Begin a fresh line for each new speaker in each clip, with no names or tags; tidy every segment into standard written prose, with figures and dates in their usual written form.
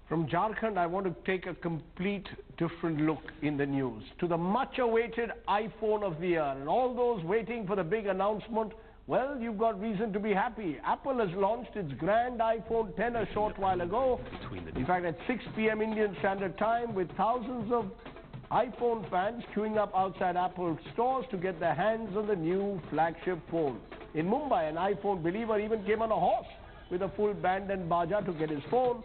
From Jharkhand, I want to take a complete different look in the news to the much-awaited iPhone of the year. And all those waiting for the big announcement, well, you've got reason to be happy. Apple has launched its grand iPhone 10 a short while ago. In fact, at 6 p.m. Indian Standard Time, with thousands of iPhone fans queuing up outside Apple stores to get their hands on the new flagship phone. In Mumbai, an iPhone believer even came on a horse with a full band and baja to get his phone.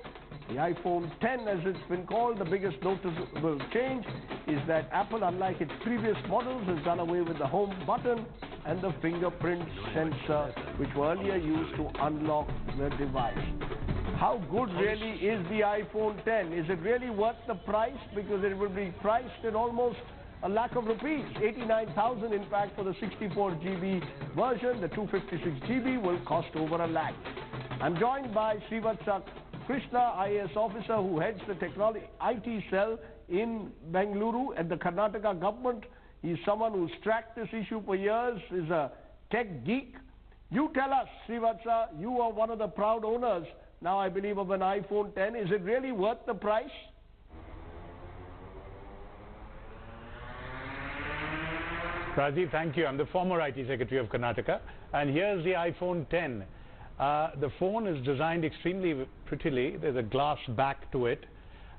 The iPhone 10, as it's been called, the biggest noticeable change is that Apple, unlike its previous models, has done away with the home button and the fingerprint sensor, which were earlier used to unlock the device. How good really is the iPhone 10? Is it really worth the price? Because it will be priced at almost a lakh of rupees, 89,000 in fact for the 64 GB version. The 256 GB will cost over a lakh. I'm joined by Srivatsa Krishna, IAS officer who heads the technology IT cell in Bengaluru at the Karnataka government. He's someone who's tracked this issue for years, is a tech geek. You tell us, Srivatsa, you are one of the proud owners now, I believe, of an iPhone 10. Is it really worth the price?
Rajiv, thank you. I'm the former IT Secretary of Karnataka, and here's the iPhone 10. The phone is designed extremely prettily. There's a glass back to it.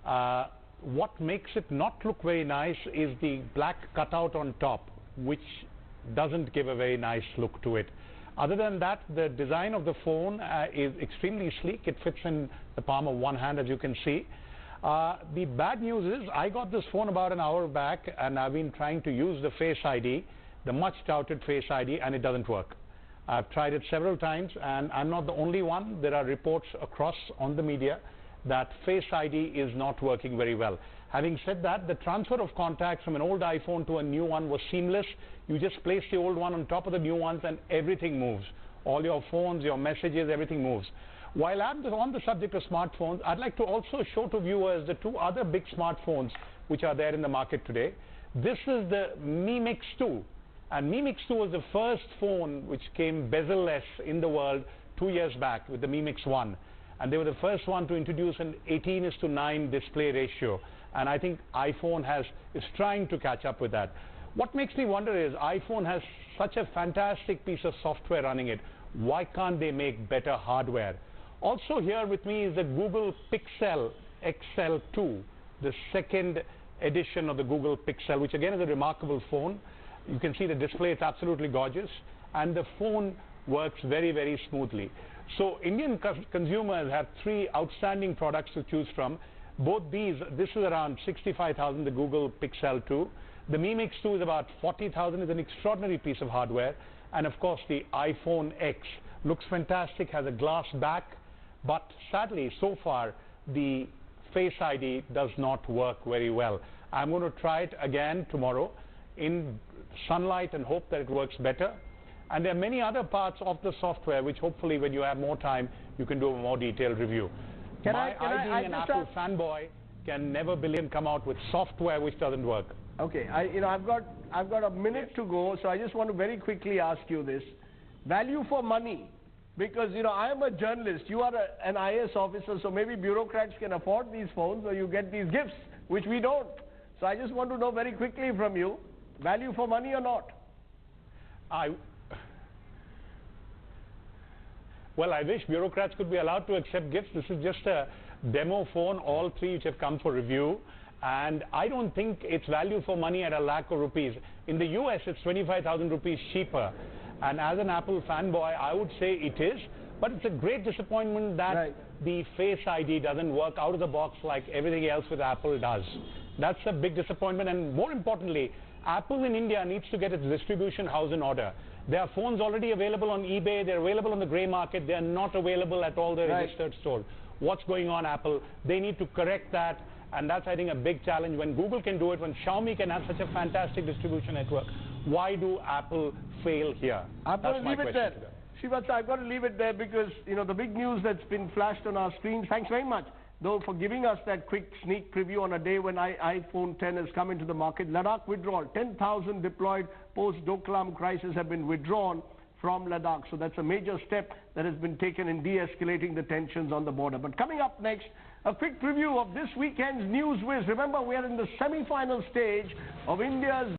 What makes it not look very nice is the black cutout on top, which doesn't give a very nice look to it. Other than that, the design of the phone is extremely sleek. It fits in the palm of one hand, as you can see. The bad news is I got this phone about an hour back, and I've been trying to use the Face ID, the much touted Face ID, and it doesn't work. I've tried it several times, and I'm not the only one. There are reports across on the media that Face ID is not working very well. Having said that, the transfer of contacts from an old iPhone to a new one was seamless. You just place the old one on top of the new ones and everything moves. All your phones, your messages, everything moves. While I'm on the subject of smartphones, I'd like to also show to viewers the two other big smartphones which are there in the market today. This is the Mi Mix 2. And Mi Mix 2 was the first phone which came bezel-less in the world 2 years back with the Mi Mix 1. And they were the first one to introduce an 18:9 display ratio. And I think iPhone is trying to catch up with that. What makes me wonder is iPhone has such a fantastic piece of software running it. Why can't they make better hardware? Also here with me is the Google Pixel XL2, the second edition of the Google Pixel, which again is a remarkable phone. You can see the display, it's absolutely gorgeous, and the phone works very, very smoothly. So Indian consumers have three outstanding products to choose from. Both these, this is around 65,000, the Google Pixel 2. The Mi Mix 2 is about 40,000, is an extraordinary piece of hardware. And of course the iPhone X looks fantastic, has a glass back, but sadly so far the Face ID does not work very well. I'm going to try it again tomorrow in sunlight and hope that it works better. And there are many other parts of the software which hopefully when you have more time you can do a more detailed review. Being an Apple fanboy can never believe come out with software which doesn't work.
Okay, I've got a minute to go, so I just want to very quickly ask you this. Value for money, because I am a journalist, you are an IAS officer, so maybe bureaucrats can afford these phones or you get these gifts, which we don't. So I just want to know very quickly from you, value for money or not?
Well, I wish bureaucrats could be allowed to accept gifts. This is just a demo phone, all three which have come for review. And I don't think it's value for money at a lakh of rupees. In the US, it's 25,000 rupees cheaper. And as an Apple fanboy, I would say it is. But it's a great disappointment that the Face ID doesn't work out of the box like everything else with Apple does. That's a big disappointment. And more importantly, Apple in India needs to get its distribution house in order. There are phones already available on eBay. They're available on the grey market. They're not available at all the registered stores. What's going on, Apple? They need to correct that. And that's, I think, a big challenge. When Google can do it, when Xiaomi can have such a fantastic distribution network, why do Apple fail here?
I've got to leave it there. Srivatsa, I've got to leave it there because, the big news that's been flashed on our screens. Thanks very much, though, for giving us that quick sneak preview on a day when iPhone 10 has come into the market. Ladakh withdrawal, 10,000 deployed post-Doklam crisis have been withdrawn. from Ladakh. So that's a major step that has been taken in de-escalating the tensions on the border. But coming up next, a quick preview of this weekend's news whiz. Remember, we are in the semi-final stage of India's